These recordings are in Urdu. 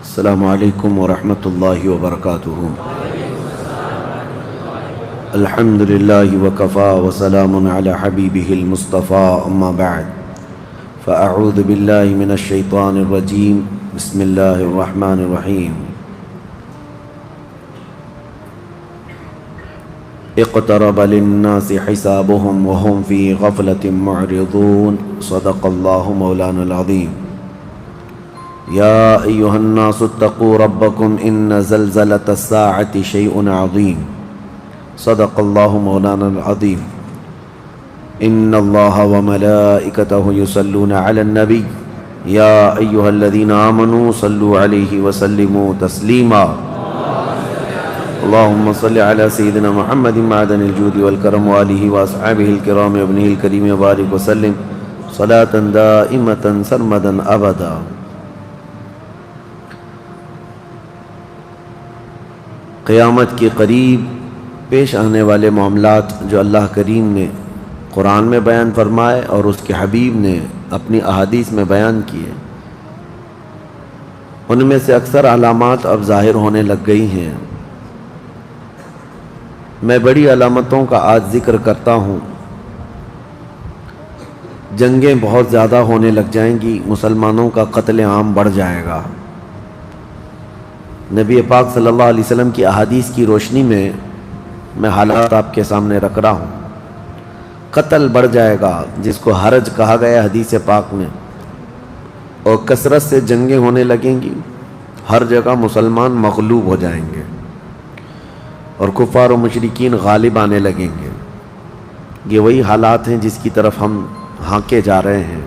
السلام علیکم ورحمۃ اللہ وبرکاتہ۔ الحمد للہ وکفا وسلام علی حبیبہ المصطفیٰ، اما بعد فاعوذ باللہ من الشیطان الرجیم، بسم اللہ الرحمن الرحیم۔ اقترب للناس حسابهم وهم في غفلة معرضون، صدق اللہ مولانا العظیم۔ یا ایہا الناس اتقوا ربکم ان زلزلۃ الساعۃ شیء عظیم، صدق اللہ مولانا العظیم۔ ان اللہ وملائکتہ یصلون علی النبی یا ایہا الذین آمنوا صلوا علیہ وسلموا تسلیما۔ اللہم صل علی سیدنا محمد معدن الجود والکرم وآلہ واصحابہ الکرام وابنہ الکریم وبارک وسلم صلاة دائمة سرمدا ابدا۔ قیامت کے قریب پیش آنے والے معاملات جو اللہ کریم نے قرآن میں بیان فرمائے اور اس کے حبیب نے اپنی احادیث میں بیان کیے، ان میں سے اکثر علامات اب ظاہر ہونے لگ گئی ہیں۔ میں بڑی علامتوں کا آج ذکر کرتا ہوں۔ جنگیں بہت زیادہ ہونے لگ جائیں گی، مسلمانوں کا قتل عام بڑھ جائے گا۔ نبی پاک صلی اللہ علیہ وسلم کی احادیث کی روشنی میں حالات آپ کے سامنے رکھ رہا ہوں۔ قتل بڑھ جائے گا، جس کو حرج کہا گیا حدیث پاک میں، اور کثرت سے جنگیں ہونے لگیں گی۔ ہر جگہ مسلمان مغلوب ہو جائیں گے اور کفار و مشرکین غالب آنے لگیں گے۔ یہ وہی حالات ہیں جس کی طرف ہم ہانکے جا رہے ہیں۔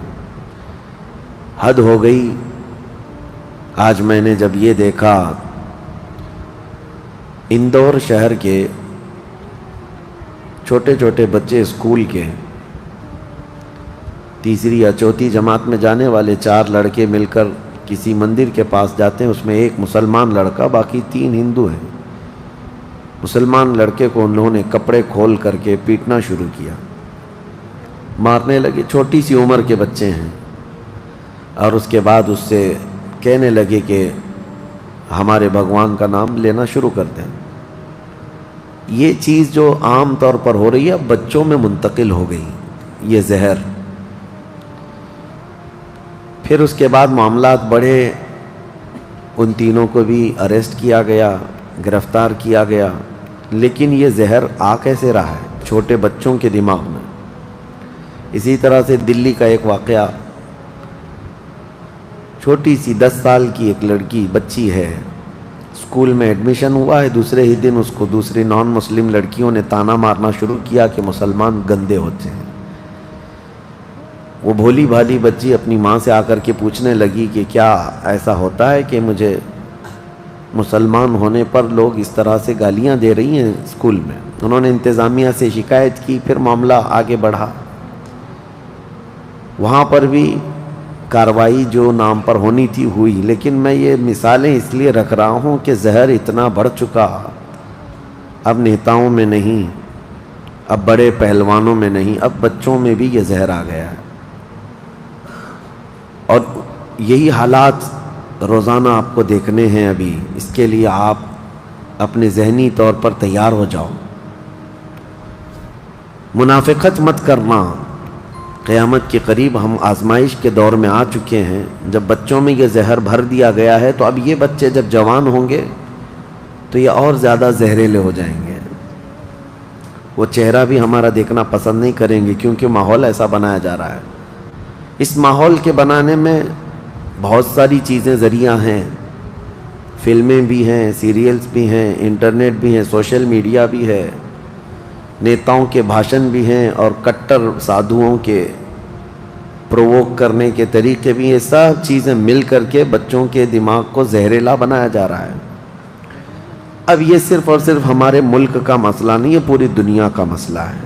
حد ہو گئی۔ آج میں نے جب یہ دیکھا، اندور شہر کے چھوٹے چھوٹے بچے اسکول کے تیسری یا چوتھی جماعت میں جانے والے 4 لڑکے مل کر کسی مندر کے پاس جاتے ہیں، اس میں ایک مسلمان لڑکا، باقی 3 ہندو ہیں۔ مسلمان لڑکے کو انہوں نے کپڑے کھول کر کے پیٹنا شروع کیا، مارنے لگے۔ چھوٹی سی عمر کے بچے ہیں، اور اس کے بعد اس سے کہنے لگے کہ ہمارے بھگوان کا نام لینا شروع کر دیں۔ یہ چیز جو عام طور پر ہو رہی ہے اب بچوں میں منتقل ہو گئی، یہ زہر۔ پھر اس کے بعد معاملات بڑھے، ان تینوں کو بھی اریسٹ کیا گیا، گرفتار کیا گیا۔ لیکن یہ زہر آ کیسے رہا ہے؟ چھوٹے بچوں کے دماغ میں۔ اسی طرح سے دلی کا ایک واقعہ، چھوٹی سی 10 سال کی ایک لڑکی، بچی ہے، اسکول میں ایڈمیشن ہوا ہے، دوسرے ہی دن اس کو دوسری نان مسلم لڑکیوں نے تانا مارنا شروع کیا کہ مسلمان گندے ہوتے ہیں۔ وہ بھولی بھالی بچی اپنی ماں سے آ کر کے پوچھنے لگی کہ کیا ایسا ہوتا ہے کہ مجھے مسلمان ہونے پر لوگ اس طرح سے گالیاں دے رہی ہیں اسکول میں؟ انہوں نے انتظامیہ سے شکایت کی، پھر معاملہ آگے بڑھا۔ وہاں پر بھی کارروائی جو نام پر ہونی تھی ہوئی، لیکن میں یہ مثالیں اس لیے رکھ رہا ہوں کہ زہر اتنا بڑھ چکا، اب نیتاؤں میں نہیں، اب بڑے پہلوانوں میں نہیں، اب بچوں میں بھی یہ زہر آ گیا ہے۔ اور یہی حالات روزانہ آپ کو دیکھنے ہیں ابھی۔ اس کے لیے آپ اپنے ذہنی طور پر تیار ہو جاؤ۔ منافقت مت کرنا۔ قیامت کے قریب ہم آزمائش کے دور میں آ چکے ہیں۔ جب بچوں میں یہ زہر بھر دیا گیا ہے تو اب یہ بچے جب جوان ہوں گے تو یہ اور زیادہ زہریلے ہو جائیں گے۔ وہ چہرہ بھی ہمارا دیکھنا پسند نہیں کریں گے، کیونکہ ماحول ایسا بنایا جا رہا ہے۔ اس ماحول کے بنانے میں بہت ساری چیزیں ذریعہ ہیں، فلمیں بھی ہیں، سیریلز بھی ہیں، انٹرنیٹ بھی ہیں، سوشل میڈیا بھی ہے، نیتاؤں کے بھاشن بھی ہیں، اور کٹر سادھوؤں کے پرووک کرنے کے طریقے بھی ہیں۔ یہ سب چیزیں مل کر کے بچوں کے دماغ کو زہریلا بنایا جا رہا ہے۔ اب یہ صرف اور صرف ہمارے ملک کا مسئلہ نہیں، یہ پوری دنیا کا مسئلہ ہے۔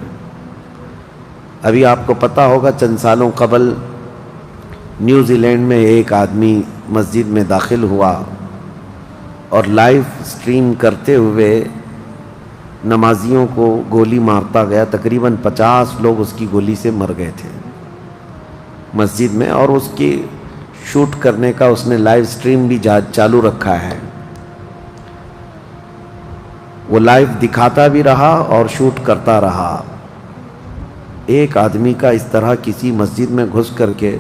ابھی آپ کو پتہ ہوگا چند سالوں قبل نیوزی لینڈ میں ایک آدمی مسجد میں داخل ہوا اور لائیو سٹریم کرتے ہوئے نمازیوں کو گولی مارتا گیا۔ تقریباً 50 لوگ اس کی گولی سے مر گئے تھے مسجد میں، اور اس کی شوٹ کرنے کا اس نے لائیو سٹریم بھی چالو رکھا ہے. وہ لائیو دکھاتا بھی رہا اور شوٹ کرتا رہا. ایک آدمی کا اس طرح کسی مسجد میں گھس کر کے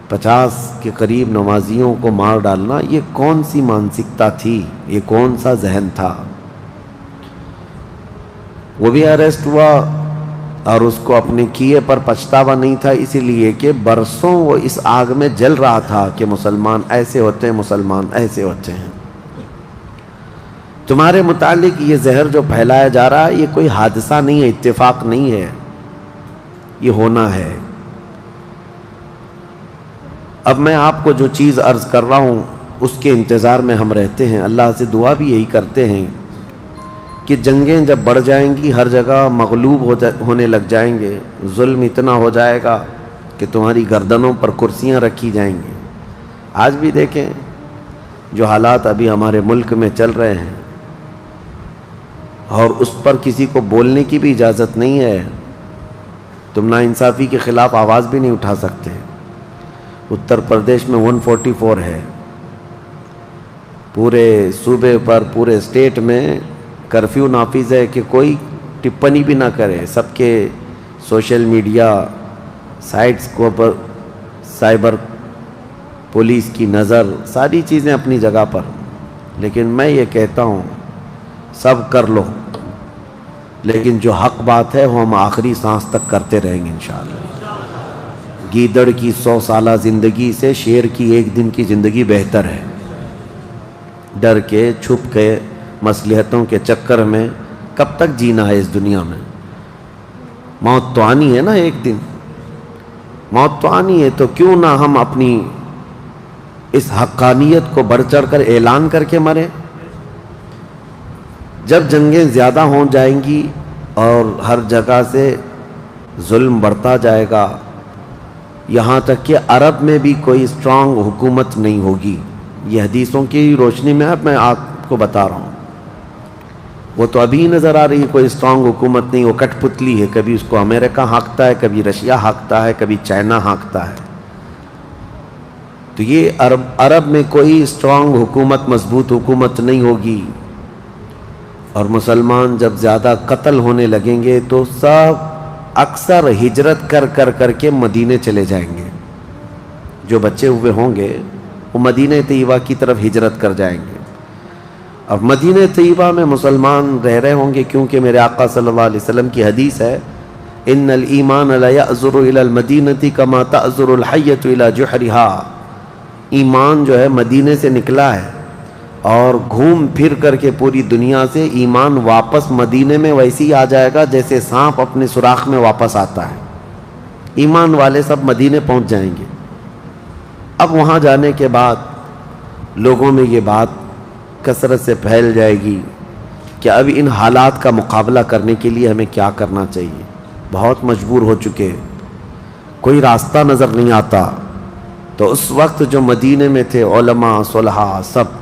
50 کے قریب نمازیوں کو مار ڈالنا، یہ کون سی مانسکتا تھی؟ یہ کون سا ذہن تھا؟ وہ بھی اریسٹ ہوا اور اس کو اپنے کیے پر پچھتاوا نہیں تھا، اسی لیے کہ برسوں وہ اس آگ میں جل رہا تھا کہ مسلمان ایسے ہوتے ہیں، مسلمان ایسے ہوتے ہیں. تمہارے متعلق یہ زہر جو پھیلایا جا رہا ہے، یہ کوئی حادثہ نہیں ہے، اتفاق نہیں ہے، یہ ہونا ہے. اب میں آپ کو جو چیز عرض کر رہا ہوں اس کے انتظار میں ہم رہتے ہیں. اللہ سے دعا بھی یہی کرتے ہیں کہ جنگیں جب بڑھ جائیں گی، ہر جگہ مغلوب ہونے لگ جائیں گے، ظلم اتنا ہو جائے گا کہ تمہاری گردنوں پر کرسیاں رکھی جائیں گی. آج بھی دیکھیں جو حالات ابھی ہمارے ملک میں چل رہے ہیں، اور اس پر کسی کو بولنے کی بھی اجازت نہیں ہے. تم ناانصافی کے خلاف آواز بھی نہیں اٹھا سکتے. اتر پردیش میں 144 ہے، پورے صوبے پر، پورے اسٹیٹ میں کرفیو نافذ ہے کہ کوئی ٹپنی بھی نہ کرے. سب کے سوشل میڈیا سائٹس کو پر سائبر پولیس کی نظر، ساری چیزیں اپنی جگہ پر. لیکن میں یہ کہتا ہوں سب کر لو، لیکن جو حق بات ہے وہ ہم آخری سانس تک کرتے رہیں گے انشاءاللہ. گیدڑ کی 100 سالہ زندگی سے شیر کی ایک دن کی زندگی بہتر ہے. ڈر کے، چھپ کے، مصلحتوں کے چکر میں کب تک جینا ہے اس دنیا میں؟ موت تو آنی ہے نا ایک دن، موت تو آنی ہے. تو کیوں نہ ہم اپنی اس حقانیت کو بڑھ چڑھ کر اعلان کر کے مریں. جب جنگیں زیادہ ہو جائیں گی اور ہر جگہ سے ظلم بڑھتا جائے گا، یہاں تک کہ عرب میں بھی کوئی اسٹرانگ حکومت نہیں ہوگی. یہ حدیثوں کی روشنی میں اب میں آپ کو بتا رہا ہوں. وہ تو ابھی نظر آ رہی ہے کوئی اسٹرانگ حکومت نہیں، وہ کٹ پتلی ہے. کبھی اس کو امریکہ ہانکتا ہے، کبھی رشیا ہانکتا ہے، کبھی چائنا ہانکتا ہے. تو یہ عرب میں کوئی اسٹرانگ حکومت، مضبوط حکومت نہیں ہوگی. اور مسلمان جب زیادہ قتل ہونے لگیں گے تو سب اکثر ہجرت کر کے مدینے چلے جائیں گے. جو بچے ہوئے ہوں گے وہ مدینہ طیبہ کی طرف ہجرت کر جائیں گے. اب مدینہ طیبہ میں مسلمان رہ رہے ہوں گے، کیونکہ میرے آقا صلی اللہ علیہ وسلم کی حدیث ہے، ان الایمان لا یأذر الی المدینہ کما تأذر الحیۃ الی جحرہا. ایمان جو ہے مدینے سے نکلا ہے اور گھوم پھر کر کے پوری دنیا سے ایمان واپس مدینے میں ویسے ہی آ جائے گا جیسے سانپ اپنے سوراخ میں واپس آتا ہے. ایمان والے سب مدینے پہنچ جائیں گے. اب وہاں جانے کے بعد لوگوں میں یہ بات کثرت سے پھیل جائے گی کہ اب ان حالات کا مقابلہ کرنے کے لیے ہمیں کیا کرنا چاہیے. بہت مجبور ہو چکے، کوئی راستہ نظر نہیں آتا. تو اس وقت جو مدینے میں تھے علماء، صلحاء، سب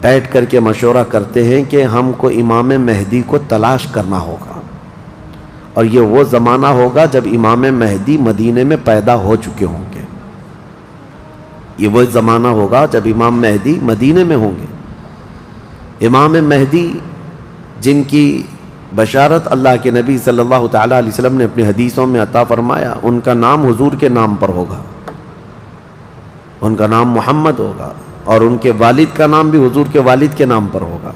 بیٹھ کر کے مشورہ کرتے ہیں کہ ہم کو امام مہدی کو تلاش کرنا ہوگا. اور یہ وہ زمانہ ہوگا جب امام مہدی مدینے میں پیدا ہو چکے ہوں گے. یہ وہ زمانہ ہوگا جب امام مہدی مدینے میں ہوں گے. امام مہدی جن کی بشارت اللہ کے نبی صلی اللہ تعالیٰ علیہ وسلم نے اپنی حدیثوں میں عطا فرمایا، ان کا نام حضور کے نام پر ہوگا، ان کا نام محمد ہوگا، اور ان کے والد کا نام بھی حضور کے والد کے نام پر ہوگا.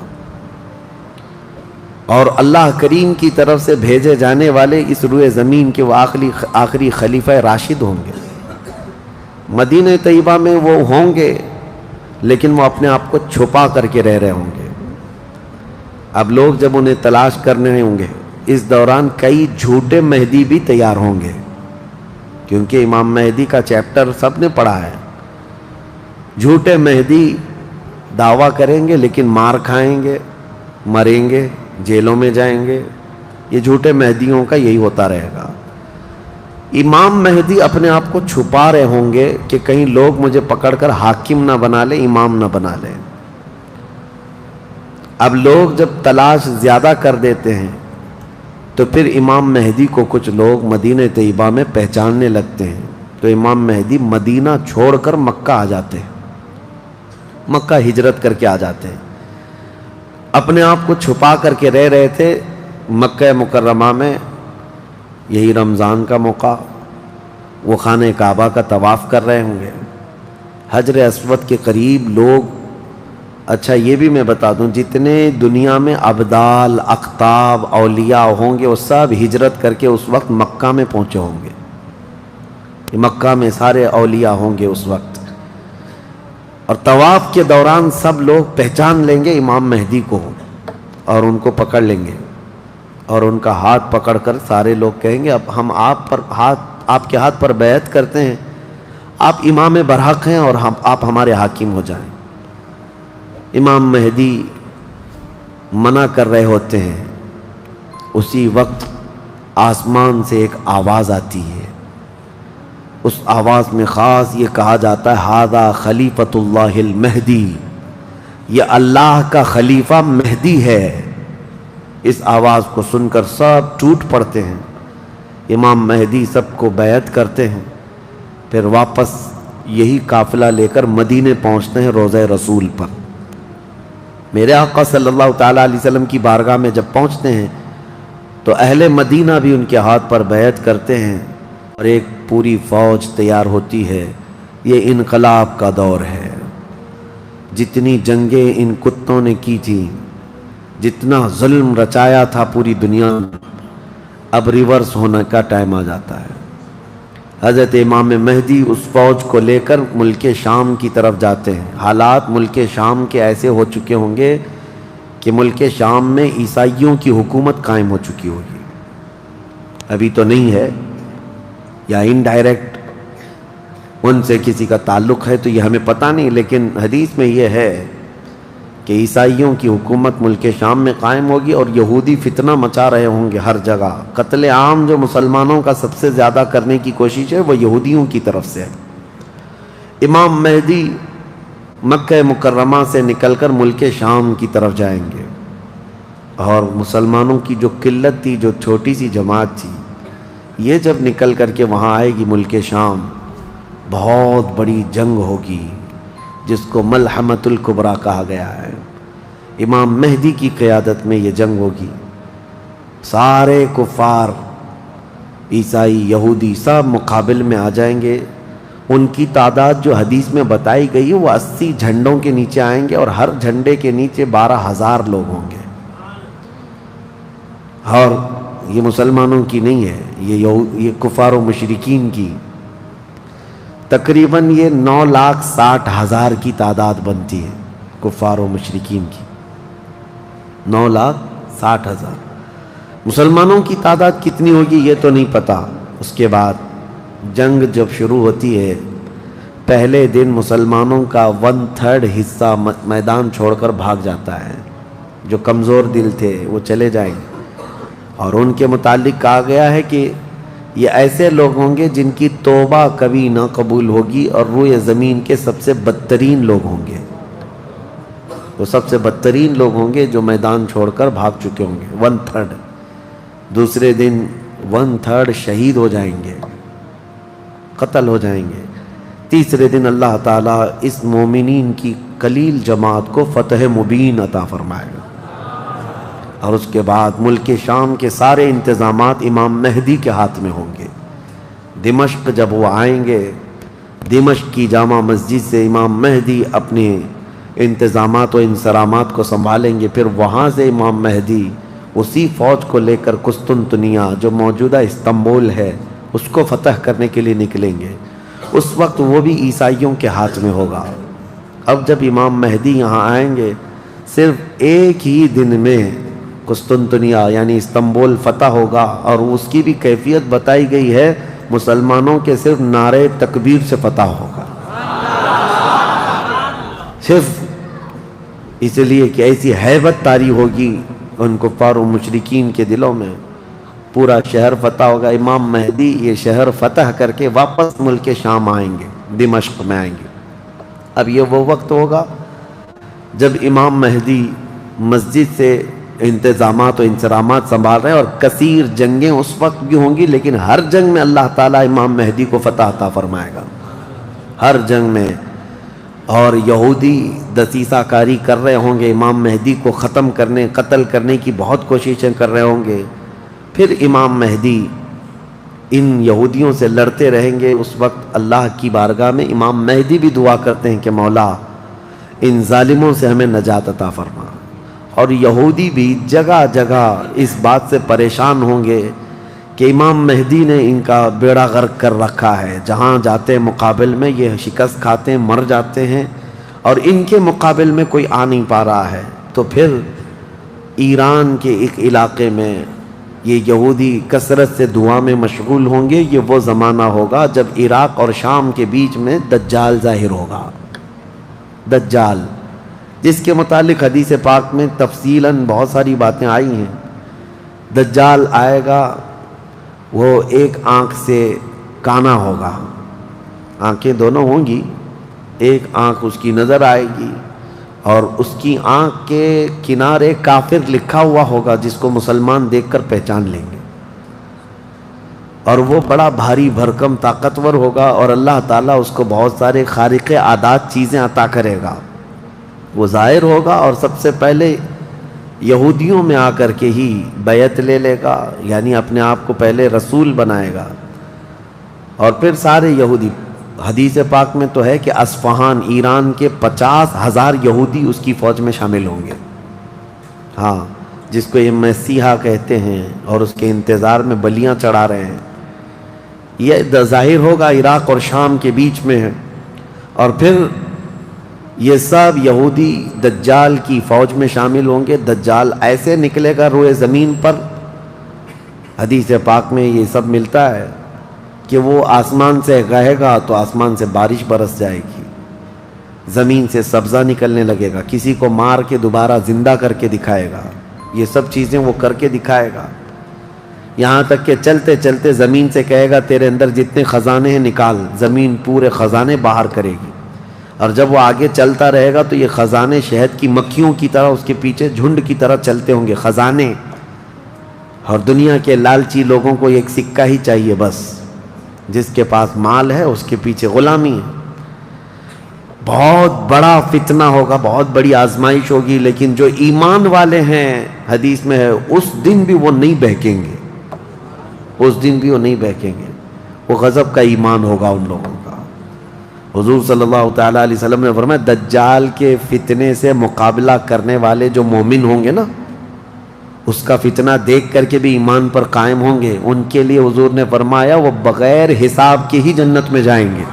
اور اللہ کریم کی طرف سے بھیجے جانے والے اس روئے زمین کے وہ آخری خلیفہ راشد ہوں گے. مدینہ طیبہ میں وہ ہوں گے لیکن وہ اپنے آپ کو چھپا کر کے رہ رہے ہوں گے. اب لوگ جب انہیں تلاش کرنے ہوں گے، اس دوران کئی جھوٹے مہدی بھی تیار ہوں گے، کیونکہ امام مہدی کا چیپٹر سب نے پڑھا ہے. جھوٹے مہدی دعویٰ کریں گے لیکن مار کھائیں گے، مریں گے، جیلوں میں جائیں گے. یہ جھوٹے مہدیوں کا یہی ہوتا رہے گا. امام مہدی اپنے آپ کو چھپا رہے ہوں گے کہ کہیں لوگ مجھے پکڑ کر حاکم نہ بنا لیں، امام نہ بنا لیں. اب لوگ جب تلاش زیادہ کر دیتے ہیں تو پھر امام مہدی کو کچھ لوگ مدینہ طیبہ میں پہچاننے لگتے ہیں. تو امام مہدی مدینہ چھوڑ کر مکہ آ جاتے ہیں، مکہ ہجرت کر کے آ جاتے ہیں۔ اپنے آپ کو چھپا کر کے رہ رہے تھے مکہ مکرمہ میں، یہی رمضان کا موقع، وہ خانہ کعبہ کا طواف کر رہے ہوں گے، حجر اسود کے قریب لوگ۔ اچھا یہ بھی میں بتا دوں، جتنے دنیا میں ابدال، اقطاب، اولیاء ہوں گے وہ سب ہجرت کر کے اس وقت مکہ میں پہنچے ہوں گے۔ مکہ میں سارے اولیاء ہوں گے اس وقت، اور طواف کے دوران سب لوگ پہچان لیں گے امام مہدی کو اور ان کو پکڑ لیں گے، اور ان کا ہاتھ پکڑ کر سارے لوگ کہیں گے اب ہم آپ کے ہاتھ پر بیعت کرتے ہیں، آپ امام برحق ہیں اور آپ ہمارے حاکم ہو جائیں۔ امام مہدی منع کر رہے ہوتے ہیں، اسی وقت آسمان سے ایک آواز آتی ہے، اس آواز میں خاص یہ کہا جاتا ہے ھذا خلیفۃ اللہ المہدی، یہ اللہ کا خلیفہ مہدی ہے۔ اس آواز کو سن کر سب ٹوٹ پڑتے ہیں، امام مہدی سب کو بیعت کرتے ہیں، پھر واپس یہی قافلہ لے کر مدینے پہنچتے ہیں روضہ رسول پر۔ میرے آقا صلی اللہ تعالیٰ علیہ وسلم کی بارگاہ میں جب پہنچتے ہیں تو اہل مدینہ بھی ان کے ہاتھ پر بیعت کرتے ہیں، اور ایک پوری فوج تیار ہوتی ہے۔ یہ انقلاب کا دور ہے، جتنی جنگیں ان کتوں نے کی تھیں، جتنا ظلم رچایا تھا پوری دنیا میں، اب ریورس ہونے کا ٹائم آ جاتا ہے۔ حضرت امام مہدی اس فوج کو لے کر ملک شام کی طرف جاتے ہیں۔ حالات ملک شام کے ایسے ہو چکے ہوں گے کہ ملک شام میں عیسائیوں کی حکومت قائم ہو چکی ہوگی، ابھی تو نہیں ہے، یا انڈائریکٹ ان سے کسی کا تعلق ہے تو یہ ہمیں پتہ نہیں، لیکن حدیث میں یہ ہے کہ عیسائیوں کی حکومت ملک شام میں قائم ہوگی، اور یہودی فتنہ مچا رہے ہوں گے ہر جگہ۔ قتل عام جو مسلمانوں کا سب سے زیادہ کرنے کی کوشش ہے وہ یہودیوں کی طرف سے ہے۔ امام مہدی مکہ مکرمہ سے نکل کر ملک شام کی طرف جائیں گے، اور مسلمانوں کی جو قلت تھی، جو چھوٹی سی جماعت تھی، یہ جب نکل کر کے وہاں آئے گی ملک شام، بہت بڑی جنگ ہوگی جس کو ملحمۃ الکبریٰ کہا گیا ہے۔ امام مہدی کی قیادت میں یہ جنگ ہوگی، سارے کفار، عیسائی، یہودی سب مقابل میں آ جائیں گے۔ ان کی تعداد جو حدیث میں بتائی گئی ہے وہ 80 جھنڈوں کے نیچے آئیں گے، اور ہر جھنڈے کے نیچے 12,000 لوگ ہوں گے۔ اور یہ مسلمانوں کی نہیں ہے، یہ کفار و مشرکین کی، تقریباً یہ 9,60,000 کی تعداد بنتی ہے کفار و مشرکین کی، 9,60,000۔ مسلمانوں کی تعداد کتنی ہوگی یہ تو نہیں پتہ۔ اس کے بعد جنگ جب شروع ہوتی ہے، پہلے دن مسلمانوں کا 1/3 حصہ میدان چھوڑ کر بھاگ جاتا ہے، جو کمزور دل تھے وہ چلے جائیں گے، اور ان کے متعلق کہا گیا ہے کہ یہ ایسے لوگ ہوں گے جن کی توبہ کبھی نہ قبول ہوگی، اور روئے زمین کے سب سے بدترین لوگ ہوں گے، وہ سب سے بدترین لوگ ہوں گے جو میدان چھوڑ کر بھاگ چکے ہوں گے 1/3۔ دوسرے دن 1/3 شہید ہو جائیں گے، قتل ہو جائیں گے۔ تیسرے دن اللہ تعالیٰ اس مومنین کی قلیل جماعت کو فتح مبین عطا فرمائے گا، اور اس کے بعد ملک شام کے سارے انتظامات امام مہدی کے ہاتھ میں ہوں گے۔ دمشق جب وہ آئیں گے، دمشق کی جامع مسجد سے امام مہدی اپنے انتظامات و انصرامات کو سنبھالیں گے، پھر وہاں سے امام مہدی اسی فوج کو لے کر قسطنطنیہ جو موجودہ استنبول ہے اس کو فتح کرنے کے لیے نکلیں گے۔ اس وقت وہ بھی عیسائیوں کے ہاتھ میں ہوگا۔ اب جب امام مہدی یہاں آئیں گے، صرف ایک ہی دن میں قسطنطنیہ یعنی استنبول فتح ہوگا، اور اس کی بھی کیفیت بتائی گئی ہے، مسلمانوں کے صرف نعرے تکبیر سے فتح ہوگا، صرف اس لیے کہ ایسی ہیبت طاری ہوگی ان کفار و مشرکین کے دلوں میں، پورا شہر فتح ہوگا۔ امام مہدی یہ شہر فتح کر کے واپس ملک شام آئیں گے، دمشق میں آئیں گے۔ اب یہ وہ وقت ہوگا جب امام مہدی مسجد سے انتظامات و انصرامات سنبھال رہے ہیں، اور کثیر جنگیں اس وقت بھی ہوں گی، لیکن ہر جنگ میں اللہ تعالیٰ امام مہدی کو فتح عطا فرمائے گا، ہر جنگ میں۔ اور یہودی دسیسہ کاری کر رہے ہوں گے، امام مہدی کو ختم کرنے، قتل کرنے کی بہت کوششیں کر رہے ہوں گے، پھر امام مہدی ان یہودیوں سے لڑتے رہیں گے۔ اس وقت اللہ کی بارگاہ میں امام مہدی بھی دعا کرتے ہیں کہ مولا ان ظالموں سے ہمیں نجات عطا فرما۔ اور یہودی بھی جگہ جگہ اس بات سے پریشان ہوں گے کہ امام مہدی نے ان کا بیڑا غرق کر رکھا ہے، جہاں جاتے ہیں مقابل میں یہ شکست کھاتے ہیں، مر جاتے ہیں، اور ان کے مقابل میں کوئی آ نہیں پا رہا ہے۔ تو پھر ایران کے ایک علاقے میں یہ یہودی کثرت سے دعا میں مشغول ہوں گے۔ یہ وہ زمانہ ہوگا جب عراق اور شام کے بیچ میں دجال ظاہر ہوگا، دجال، جس کے متعلق حدیث پاک میں تفصیلاً بہت ساری باتیں آئی ہیں۔ دجال آئے گا، وہ ایک آنکھ سے کانا ہوگا، آنکھیں دونوں ہوں گی، ایک آنکھ اس کی نظر آئے گی، اور اس کی آنکھ کے کنارے کافر لکھا ہوا ہوگا جس کو مسلمان دیکھ کر پہچان لیں گے، اور وہ بڑا بھاری بھرکم طاقتور ہوگا، اور اللہ تعالیٰ اس کو بہت سارے خارق عادات چیزیں عطا کرے گا۔ وہ ظاہر ہوگا اور سب سے پہلے یہودیوں میں آ کر کے ہی بیعت لے لے گا، یعنی اپنے آپ کو پہلے رسول بنائے گا، اور پھر سارے یہودی، حدیث پاک میں تو ہے کہ اصفہان، ایران کے 50,000 یہودی اس کی فوج میں شامل ہوں گے، ہاں، جس کو یہ مسیحا کہتے ہیں، اور اس کے انتظار میں بلیاں چڑھا رہے ہیں۔ یہ ظاہر ہوگا عراق اور شام کے بیچ میں ہے، اور پھر یہ سب یہودی دجال کی فوج میں شامل ہوں گے۔ دجال ایسے نکلے گا روئے زمین پر، حدیث پاک میں یہ سب ملتا ہے کہ وہ آسمان سے کہے گا تو آسمان سے بارش برس جائے گی، زمین سے سبزہ نکلنے لگے گا، کسی کو مار کے دوبارہ زندہ کر کے دکھائے گا، یہ سب چیزیں وہ کر کے دکھائے گا، یہاں تک کہ چلتے چلتے زمین سے کہے گا تیرے اندر جتنے خزانے ہیں نکال، زمین پورے خزانے باہر کرے گی، اور جب وہ آگے چلتا رہے گا تو یہ خزانے شہد کی مکھیوں کی طرح اس کے پیچھے جھنڈ کی طرح چلتے ہوں گے خزانے، اور دنیا کے لالچی لوگوں کو ایک سکہ ہی چاہیے بس، جس کے پاس مال ہے اس کے پیچھے غلامی ہے۔ بہت بڑا فتنہ ہوگا، بہت بڑی آزمائش ہوگی، لیکن جو ایمان والے ہیں حدیث میں ہے اس دن بھی وہ نہیں بہکیں گے، اس دن بھی وہ نہیں بہکیں گے، وہ غضب کا ایمان ہوگا ان لوگوں کا۔ حضور صلی اللہ تعالیٰ علیہ وسلم نے فرمایا دجال کے فتنے سے مقابلہ کرنے والے جو مومن ہوں گے نا، اس کا فتنہ دیکھ کر کے بھی ایمان پر قائم ہوں گے، ان کے لیے حضور نے فرمایا وہ بغیر حساب کے ہی جنت میں جائیں گے،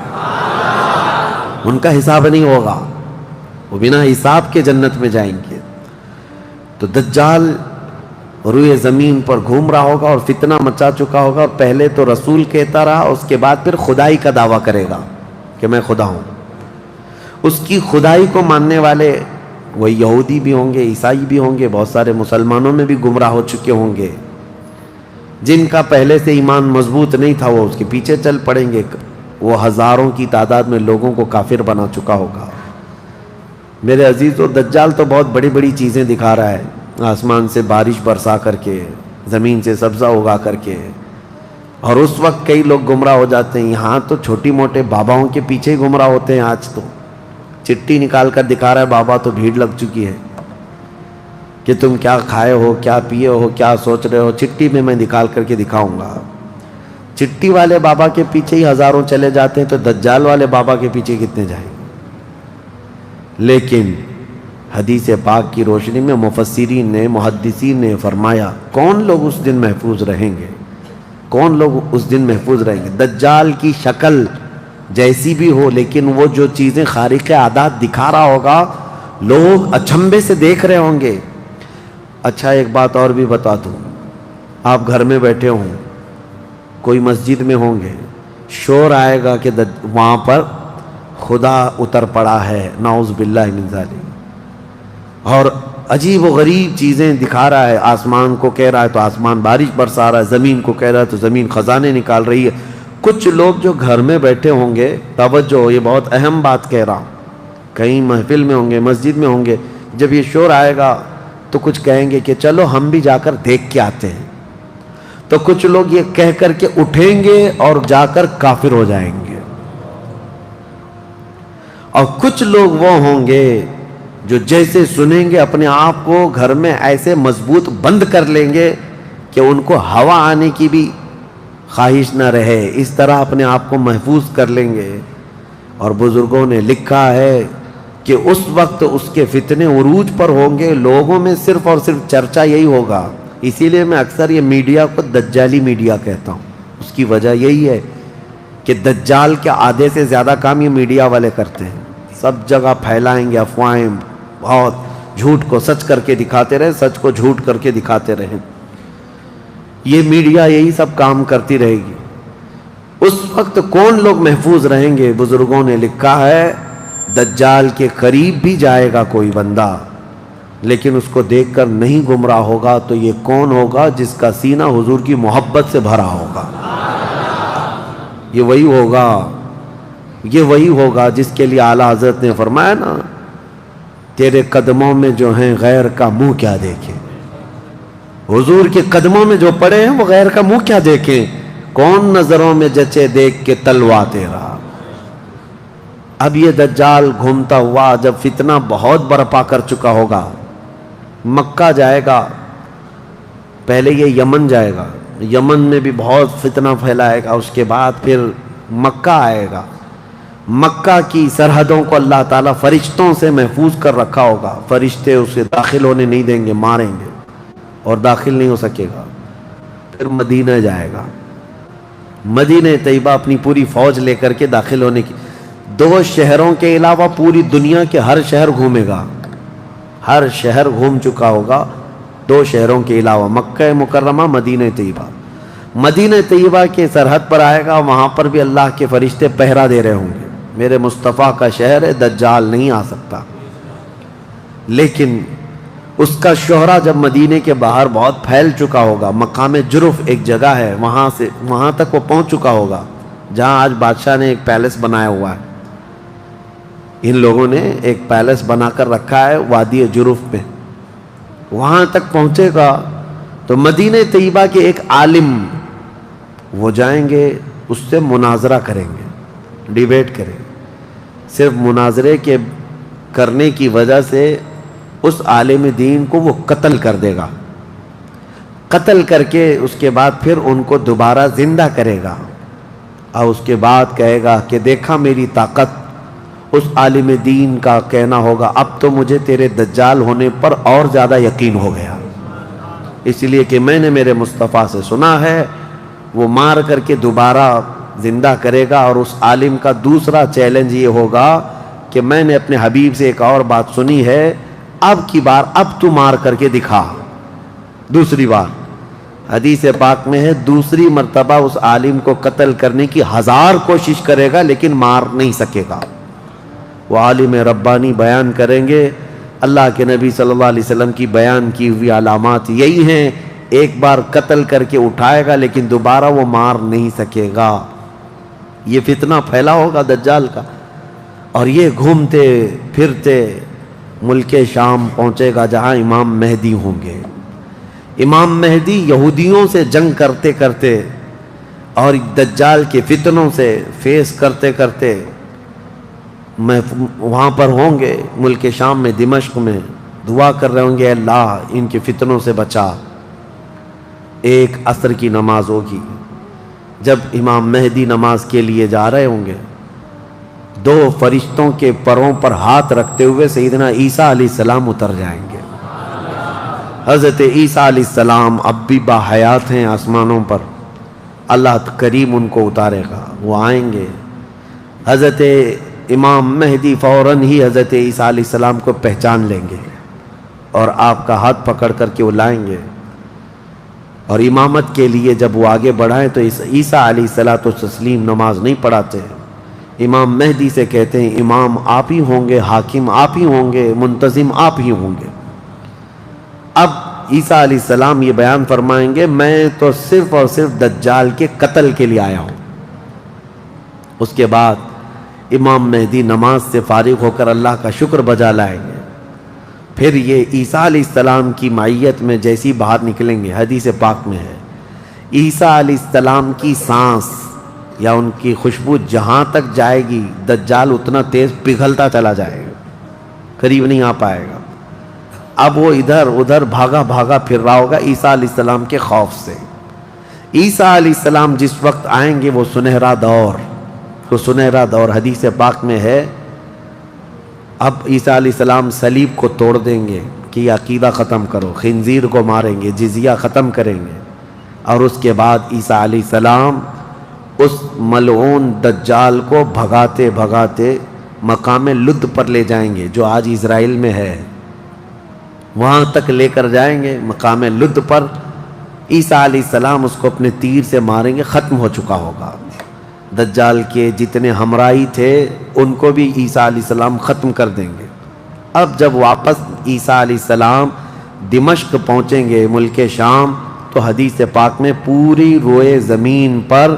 ان کا حساب نہیں ہوگا، وہ بنا حساب کے جنت میں جائیں گے۔ تو دجال روئے زمین پر گھوم رہا ہوگا اور فتنہ مچا چکا ہوگا، پہلے تو رسول کہتا رہا، اس کے بعد پھر خدائی کا دعویٰ کرے گا کہ میں خدا ہوں۔ اس کی خدائی کو ماننے والے وہ یہودی بھی ہوں گے، عیسائی بھی ہوں گے، بہت سارے مسلمانوں میں بھی گمراہ ہو چکے ہوں گے، جن کا پہلے سے ایمان مضبوط نہیں تھا وہ اس کے پیچھے چل پڑیں گے، وہ ہزاروں کی تعداد میں لوگوں کو کافر بنا چکا ہوگا۔ میرے عزیزو، دجال تو بہت بڑی بڑی چیزیں دکھا رہا ہے، آسمان سے بارش برسا کر کے، زمین سے سبزہ اگا کر کے، اور اس وقت کئی لوگ گمراہ ہو جاتے ہیں۔ یہاں تو چھوٹی موٹے باباؤں کے پیچھے ہی گمراہ ہوتے ہیں، آج تو چٹھی نکال کر دکھا رہا ہے بابا، تو بھیڑ لگ چکی ہے کہ تم کیا کھائے ہو، کیا پیے ہو، کیا سوچ رہے ہو، چٹھی میں نکال کر کے دکھاؤں گا۔ چٹھی والے بابا کے پیچھے ہی ہزاروں چلے جاتے ہیں، تو دجال والے بابا کے پیچھے کتنے جائیں گے؟ لیکن حدیث پاک کی روشنی میں مفسرین نے، محدثین نے فرمایا کون لوگ اس دن محفوظ رہیں گے، کون لوگ اس دن محفوظ رہیں گے؟ دجال کی شکل جیسی بھی ہو، لیکن وہ جو چیزیں خارق عادات دکھا رہا ہوگا لوگ اچنبے سے دیکھ رہے ہوں گے۔ اچھا ایک بات اور بھی بتا دوں، آپ گھر میں بیٹھے ہوں، کوئی مسجد میں ہوں گے، شور آئے گا کہ وہاں پر خدا اتر پڑا ہے، نعوذ باللہ من ذالک، اور عجیب و غریب چیزیں دکھا رہا ہے، آسمان کو کہہ رہا ہے تو آسمان بارش برسا رہا ہے، زمین کو کہہ رہا ہے تو زمین خزانے نکال رہی ہے۔ کچھ لوگ جو گھر میں بیٹھے ہوں گے، توجہ، یہ بہت اہم بات کہہ رہا ہوں، کہیں محفل میں ہوں گے، مسجد میں ہوں گے، جب یہ شور آئے گا تو کچھ کہیں گے کہ چلو ہم بھی جا کر دیکھ کے آتے ہیں، تو کچھ لوگ یہ کہہ کر کے اٹھیں گے اور جا کر کافر ہو جائیں گے، اور کچھ لوگ وہ ہوں گے جو جیسے سنیں گے اپنے آپ کو گھر میں ایسے مضبوط بند کر لیں گے کہ ان کو ہوا آنے کی بھی خواہش نہ رہے، اس طرح اپنے آپ کو محفوظ کر لیں گے۔ اور بزرگوں نے لکھا ہے کہ اس وقت اس کے فتنے عروج پر ہوں گے، لوگوں میں صرف اور صرف چرچا یہی ہوگا۔ اسی لیے میں اکثر یہ میڈیا کو دجالی میڈیا کہتا ہوں، اس کی وجہ یہی ہے کہ دجال کے آدھے سے زیادہ کام یہ میڈیا والے کرتے ہیں، سب جگہ پھیلائیں گے افواہیں، بہت جھوٹ کو سچ کر کے دکھاتے رہے، سچ کو جھوٹ کر کے دکھاتے رہے، یہ میڈیا یہی سب کام کرتی رہے گی۔ اس وقت کون لوگ محفوظ رہیں گے؟ بزرگوں نے لکھا ہے دجال کے قریب بھی جائے گا کوئی بندہ، لیکن اس کو دیکھ کر نہیں گمراہ ہوگا، تو یہ کون ہوگا؟ جس کا سینہ حضور کی محبت سے بھرا ہوگا، یہ وہی ہوگا جس کے لیے اعلیٰ حضرت نے فرمایا نا، تیرے قدموں میں جو ہیں غیر کا منہ کیا دیکھیں، حضور کے قدموں میں جو پڑے ہیں وہ غیر کا منہ کیا دیکھیں، کون نظروں میں جچے دیکھ کے تلوا تیرا۔ اب یہ دجال گھومتا ہوا جب فتنہ بہت برپا کر چکا ہوگا، مکہ جائے گا، پہلے یہ یمن جائے گا، یمن میں بھی بہت فتنہ پھیلائے گا، اس کے بعد پھر مکہ آئے گا، مکہ کی سرحدوں کو اللہ تعالیٰ فرشتوں سے محفوظ کر رکھا ہوگا، فرشتے اسے داخل ہونے نہیں دیں گے، ماریں گے اور داخل نہیں ہو سکے گا۔ پھر مدینہ جائے گا، مدینہ طیبہ اپنی پوری فوج لے کر کے داخل ہونے کی، 2 شہروں کے علاوہ پوری دنیا کے ہر شہر گھومے گا، ہر شہر گھوم چکا ہوگا 2 شہروں کے علاوہ، مکہ مکرمہ، مدینہ طیبہ۔ مدینہ طیبہ کے سرحد پر آئے گا، وہاں پر بھی اللہ کے فرشتے پہرا دے رہے ہوں گے، میرے مصطفیٰ کا شہر ہے، دجال نہیں آ سکتا۔ لیکن اس کا شہرہ جب مدینے کے باہر بہت پھیل چکا ہوگا، مقام جرف ایک جگہ ہے، وہاں تک وہ پہنچ چکا ہوگا، جہاں آج بادشاہ نے ایک پیلس بنایا ہوا ہے، ان لوگوں نے ایک پیلس بنا کر رکھا ہے وادی جرف میں، وہاں تک پہنچے گا تو مدینہ طیبہ کے ایک عالم وہ جائیں گے، اس سے مناظرہ کریں گے، ڈیبیٹ کریں گے، صرف مناظرے کے کرنے کی وجہ سے اس عالم دین کو وہ قتل کر دے گا، قتل کر کے اس کے بعد پھر ان کو دوبارہ زندہ کرے گا، اور اس کے بعد کہے گا کہ دیکھا میری طاقت۔ اس عالم دین کا کہنا ہوگا اب تو مجھے تیرے دجال ہونے پر اور زیادہ یقین ہو گیا، اس لیے کہ میں نے میرے مصطفیٰ سے سنا ہے، وہ مار کر کے دوبارہ زندہ کرے گا۔ اور اس عالم کا دوسرا چیلنج یہ ہوگا کہ میں نے اپنے حبیب سے ایک اور بات سنی ہے، اب کی بار اب تو مار کر کے دکھا۔ دوسری بار حدیث پاک میں ہے دوسری مرتبہ اس عالم کو قتل کرنے کی 1000 کوشش کرے گا لیکن مار نہیں سکے گا۔ وہ عالم ربانی بیان کریں گے، اللہ کے نبی صلی اللہ علیہ وسلم کی بیان کی ہوئی علامات یہی ہیں، ایک بار قتل کر کے اٹھائے گا لیکن دوبارہ وہ مار نہیں سکے گا۔ یہ فتنہ پھیلا ہوگا دجال کا، اور یہ گھومتے پھرتے ملک شام پہنچے گا جہاں امام مہدی ہوں گے۔ امام مہدی یہودیوں سے جنگ کرتے کرتے اور دجال کے فتنوں سے فیس کرتے کرتے وہاں پر ہوں گے، ملک شام میں، دمشق میں، دعا کر رہے ہوں گے اللہ ان کے فتنوں سے بچا۔ ایک عصر کی نماز ہوگی، جب امام مہدی نماز کے لیے جا رہے ہوں گے، 2 فرشتوں کے پروں پر ہاتھ رکھتے ہوئے سیدنا عیسیٰ علیہ السلام اتر جائیں گے۔ حضرت عیسیٰ علیہ السلام اب بھی باحیات ہیں آسمانوں پر، اللہ کریم ان کو اتارے گا، وہ آئیں گے۔ حضرت امام مہدی فوراً ہی حضرت عیسیٰ علیہ السلام کو پہچان لیں گے اور آپ کا ہاتھ پکڑ کر کے وہ لائیں گے، اور امامت کے لیے جب وہ آگے بڑھائیں تو عیسیٰ علیہ السلام نماز نہیں پڑھاتے، امام مہدی سے کہتے ہیں امام آپ ہی ہوں گے، حاکم آپ ہی ہوں گے، منتظم آپ ہی ہوں گے۔ اب عیسیٰ علیہ السلام یہ بیان فرمائیں گے میں تو صرف اور صرف دجال کے قتل کے لیے آیا ہوں۔ اس کے بعد امام مہدی نماز سے فارغ ہو کر اللہ کا شکر بجا لائیں گے، پھر یہ عیسیٰ علیہ السلام کی معیت میں جیسی باہر نکلیں گے، حدیث پاک میں ہے عیسیٰ علیہ السلام کی سانس یا ان کی خوشبو جہاں تک جائے گی دجال اتنا تیز پگھلتا چلا جائے گا، قریب نہیں آ پائے گا۔ اب وہ ادھر ادھر بھاگا بھاگا پھر رہا ہوگا عیسیٰ علیہ السلام کے خوف سے۔ عیسیٰ علیہ السلام جس وقت آئیں گے وہ سنہرا دور حدیث پاک میں ہے، اب عیسیٰ علیہ السلام صلیب کو توڑ دیں گے کہ یہ عقیدہ ختم کرو، خنزیر کو ماریں گے، جزیہ ختم کریں گے، اور اس کے بعد عیسیٰ علیہ السلام اس ملعون دجال کو بھگاتے بھگاتے مقام لد پر لے جائیں گے جو آج اسرائیل میں ہے، وہاں تک لے کر جائیں گے۔ مقام لد پر عیسیٰ علیہ السلام اس کو اپنے تیر سے ماریں گے، ختم ہو چکا ہوگا۔ دجال کے جتنے ہمراہی تھے ان کو بھی عیسیٰ علیہ السلام ختم کر دیں گے۔ اب جب واپس عیسیٰ علیہ السلام دمشق پہنچیں گے، ملک شام، تو حدیث پاک میں پوری روئے زمین پر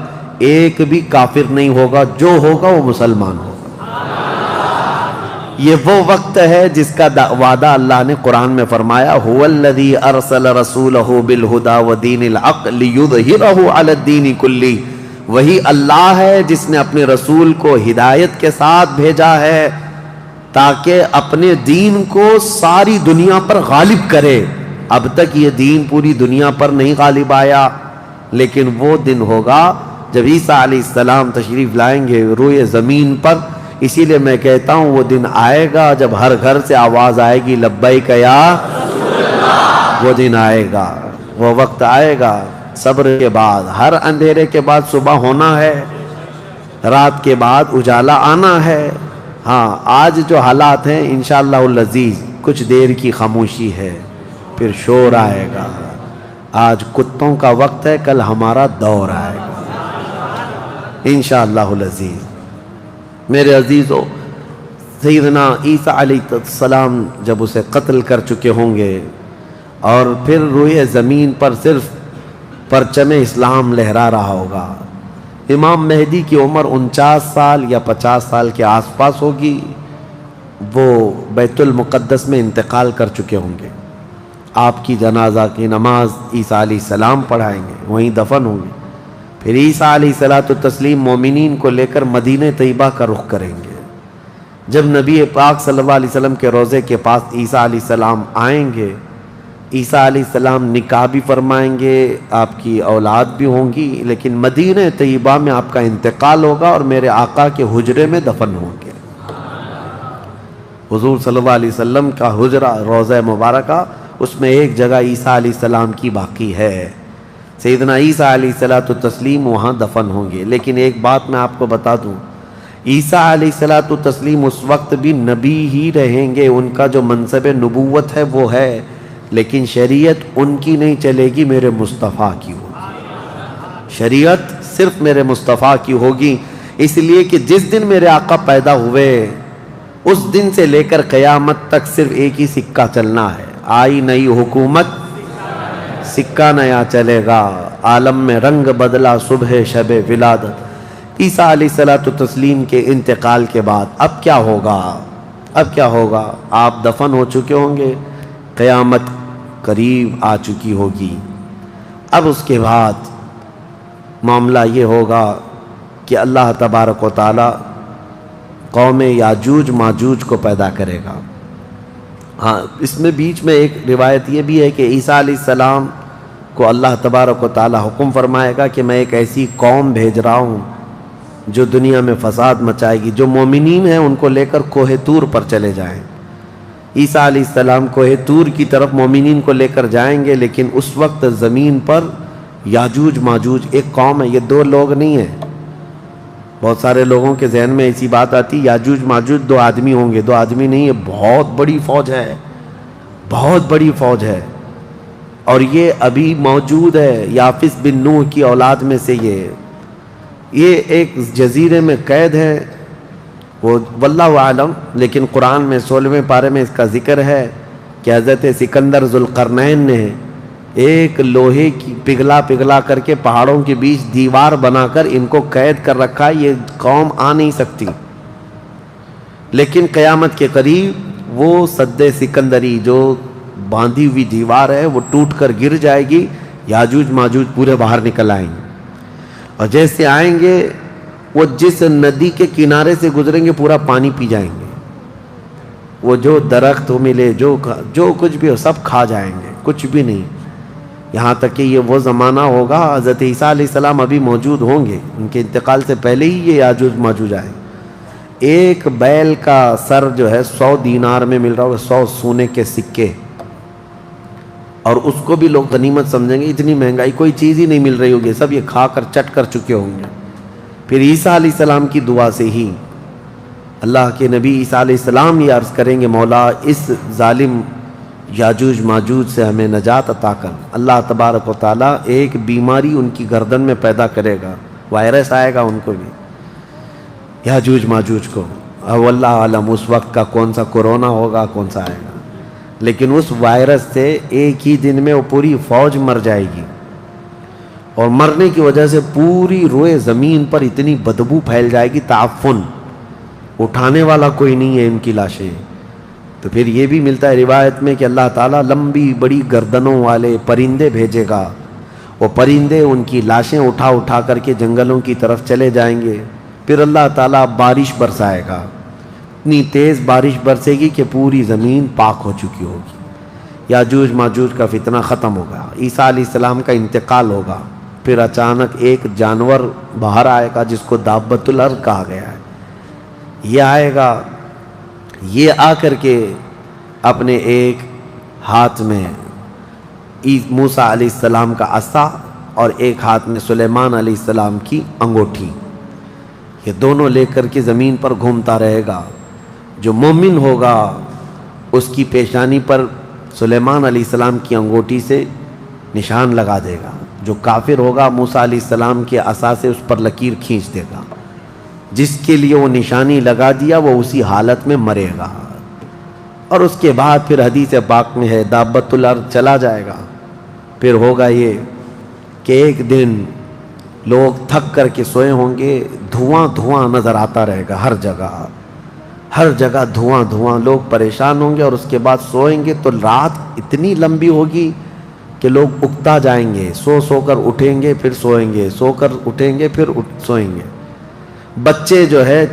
ایک بھی کافر نہیں ہوگا، جو ہوگا وہ مسلمان ہوگا۔ یہ وہ وقت ہے جس کا وعدہ اللہ نے قرآن میں فرمایا، هو الذی ارسل رسولہ بالہدی ودین الحق لیظہرہ علی الدین کلہ۔ وہی اللہ ہے جس نے اپنے رسول کو ہدایت کے ساتھ بھیجا ہے تاکہ اپنے دین کو ساری دنیا پر غالب کرے۔ اب تک یہ دین پوری دنیا پر نہیں غالب آیا، لیکن وہ دن ہوگا جب عیسیٰ علیہ السلام تشریف لائیں گے روئے زمین پر۔ اسی لیے میں کہتا ہوں وہ دن آئے گا جب ہر گھر سے آواز آئے گی لبیک یا رسول اللہ۔ وہ دن آئے گا، وہ وقت آئے گا۔ صبر کے بعد، ہر اندھیرے کے بعد صبح ہونا ہے، رات کے بعد اجالا آنا ہے۔ ہاں آج جو حالات ہیں انشاءاللہ العزیز کچھ دیر کی خاموشی ہے، پھر شور آئے گا۔ آج کتوں کا وقت ہے، کل ہمارا دور آئے گا انشاءاللہ العزیز۔ میرے عزیزو، سیدنا عیسیٰ علیہ السلام جب اسے قتل کر چکے ہوں گے اور پھر روئے زمین پر صرف پرچم اسلام لہرا رہا ہوگا، امام مہدی کی عمر 49 سال یا 50 سال کے آس پاس ہوگی، وہ بیت المقدس میں انتقال کر چکے ہوں گے۔ آپ کی جنازہ کی نماز عیسیٰ علیہ السلام پڑھائیں گے، وہیں دفن ہوں گے۔ پھر عیسیٰ علیہ السلام مومنین کو لے کر مدینہ طیبہ کا رخ کریں گے۔ جب نبی پاک صلی اللہ علیہ وسلم کے روضے کے پاس عیسیٰ علیہ السلام آئیں گے، عیسیٰ علیہ السلام نکاح بھی فرمائیں گے، آپ کی اولاد بھی ہوں گی، لیکن مدینہ طیبہ میں آپ کا انتقال ہوگا اور میرے آقا کے حجرے میں دفن ہوں گے۔ حضور صلی اللہ علیہ وسلم کا حجرہ روضہ مبارکہ، اس میں ایک جگہ عیسیٰ علیہ السلام کی باقی ہے، سیدنا عیسیٰ علیہ السلام وہاں دفن ہوں گے۔ لیکن ایک بات میں آپ کو بتا دوں، عیسیٰ علیہ السلام اس وقت بھی نبی ہی رہیں گے، ان کا جو منصب نبوت ہے وہ ہے، لیکن شریعت ان کی نہیں چلے گی، میرے مصطفیٰ کی ہوگی۔ شریعت صرف میرے مصطفیٰ کی ہوگی، اس لیے کہ جس دن میرے آقا پیدا ہوئے اس دن سے لے کر قیامت تک صرف ایک ہی سکہ چلنا ہے، آئی نئی حکومت سکہ نیا چلے گا، عالم میں رنگ بدلا صبح شب ولادت۔ عیسیٰ علیہ السلام کے انتقال کے بعد اب کیا ہوگا؟ اب کیا ہوگا؟ آپ دفن ہو چکے ہوں گے، قیامت قریب آ چکی ہوگی۔ اب اس کے بعد معاملہ یہ ہوگا کہ اللہ تبارک و تعالی قوم یاجوج ماجوج کو پیدا کرے گا۔ ہاں اس میں بیچ میں ایک روایت یہ بھی ہے کہ عیسیٰ علیہ السلام کو اللہ تبارک و تعالی حکم فرمائے گا کہ میں ایک ایسی قوم بھیج رہا ہوں جو دنیا میں فساد مچائے گی، جو مومنین ہیں ان کو لے کر کوہ طور پر چلے جائیں۔ عیسیٰ علیہ السلام کوہ طور کی طرف مومنین کو لے کر جائیں گے، لیکن اس وقت زمین پر یاجوج ماجوج ایک قوم ہے، یہ دو لوگ نہیں ہیں۔ بہت سارے لوگوں کے ذہن میں ایسی بات آتی یاجوج ماجوج دو آدمی ہوں گے، دو آدمی نہیں، یہ بہت بڑی فوج ہے، بہت بڑی فوج ہے، اور یہ ابھی موجود ہے۔ یافس بن نوح کی اولاد میں سے یہ ایک جزیرے میں قید ہے، وہ واللہ عالم، لیکن قرآن میں 16ویں پارے میں اس کا ذکر ہے کہ حضرت سکندر ذوالقرنین نے ایک لوہے کی پگھلا کر کے پہاڑوں کے بیچ دیوار بنا کر ان کو قید کر رکھا، یہ قوم آ نہیں سکتی۔ لیکن قیامت کے قریب وہ سد سکندری جو باندھی ہوئی دیوار ہے وہ ٹوٹ کر گر جائے گی، یاجوج ماجوج پورے باہر نکل آئیں گے، اور جیسے آئیں گے وہ جس ندی کے کنارے سے گزریں گے پورا پانی پی جائیں گے، وہ جو درخت ملے جو کچھ بھی ہو سب کھا جائیں گے، کچھ بھی نہیں، یہاں تک کہ یہ وہ زمانہ ہوگا حضرت عیسیٰ علیہ السلام ابھی موجود ہوں گے، ان کے انتقال سے پہلے ہی یہ یاجوج ماجوج آئے۔ ایک بیل کا سر جو ہے 100 دینار میں مل رہا ہوگا، 100 سونے کے سکے، اور اس کو بھی لوگ غنیمت سمجھیں گے، اتنی مہنگائی کوئی چیز ہی نہیں مل رہی ہوگی، سب یہ کھا کر چٹ کر چکے ہوں گے۔ پھر عیسیٰ علیہ السلام کی دعا سے ہی اللہ کے نبی عیسیٰ علیہ السلام یہ عرض کریں گے مولا اس ظالم یاجوج ماجوج سے ہمیں نجات عطا کر۔ اللہ تبارک و تعالیٰ ایک بیماری ان کی گردن میں پیدا کرے گا، وائرس آئے گا ان کو بھی، یاجوج ماجوج کو، اب اللہ عالم اس وقت کا کون سا کورونا ہوگا کون سا آئے گا، لیکن اس وائرس سے ایک ہی دن میں وہ پوری فوج مر جائے گی، اور مرنے کی وجہ سے پوری روئے زمین پر اتنی بدبو پھیل جائے گی، تعفن، اٹھانے والا کوئی نہیں ہے ان کی لاشیں۔ تو پھر یہ بھی ملتا ہے روایت میں کہ اللہ تعالیٰ لمبی بڑی گردنوں والے پرندے بھیجے گا، وہ پرندے ان کی لاشیں اٹھا اٹھا کر کے جنگلوں کی طرف چلے جائیں گے، پھر اللہ تعالیٰ بارش برسائے گا، اتنی تیز بارش برسے گی کہ پوری زمین پاک ہو چکی ہوگی، یاجوج ماجوج کا فتنہ ختم ہوگا، عیسیٰ علیہ السلام کا انتقال ہوگا، پھر اچانک ایک جانور باہر آئے گا جس کو دابۃ الارض کہا گیا ہے، یہ آئے گا، یہ آ کر کے اپنے ایک ہاتھ میں موسیٰ علیہ السلام کا عصا اور ایک ہاتھ میں سلیمان علیہ السلام کی انگوٹھی، یہ دونوں لے کر کے زمین پر گھومتا رہے گا۔ جو مومن ہوگا اس کی پیشانی پر سلیمان علیہ السلام کی انگوٹھی سے نشان لگا دے گا، جو کافر ہوگا موسیٰ علیہ السلام کے عصا سے اس پر لکیر کھینچ دے گا، جس کے لیے وہ نشانی لگا دیا وہ اسی حالت میں مرے گا۔ اور اس کے بعد پھر حدیث پاک میں ہے دابۃ الارض چلا جائے گا، پھر ہوگا یہ کہ ایک دن لوگ تھک کر کے سوئے ہوں گے، دھواں دھواں نظر آتا رہے گا، ہر جگہ دھواں دھواں، لوگ پریشان ہوں گے، اور اس کے بعد سوئیں گے تو رات اتنی لمبی ہوگی کہ لوگ اکتا جائیں گے، سو کر اٹھیں گے پھر سوئیں گے، سو کر اٹھیں گے پھر سوئیں گے، بچے جو ہے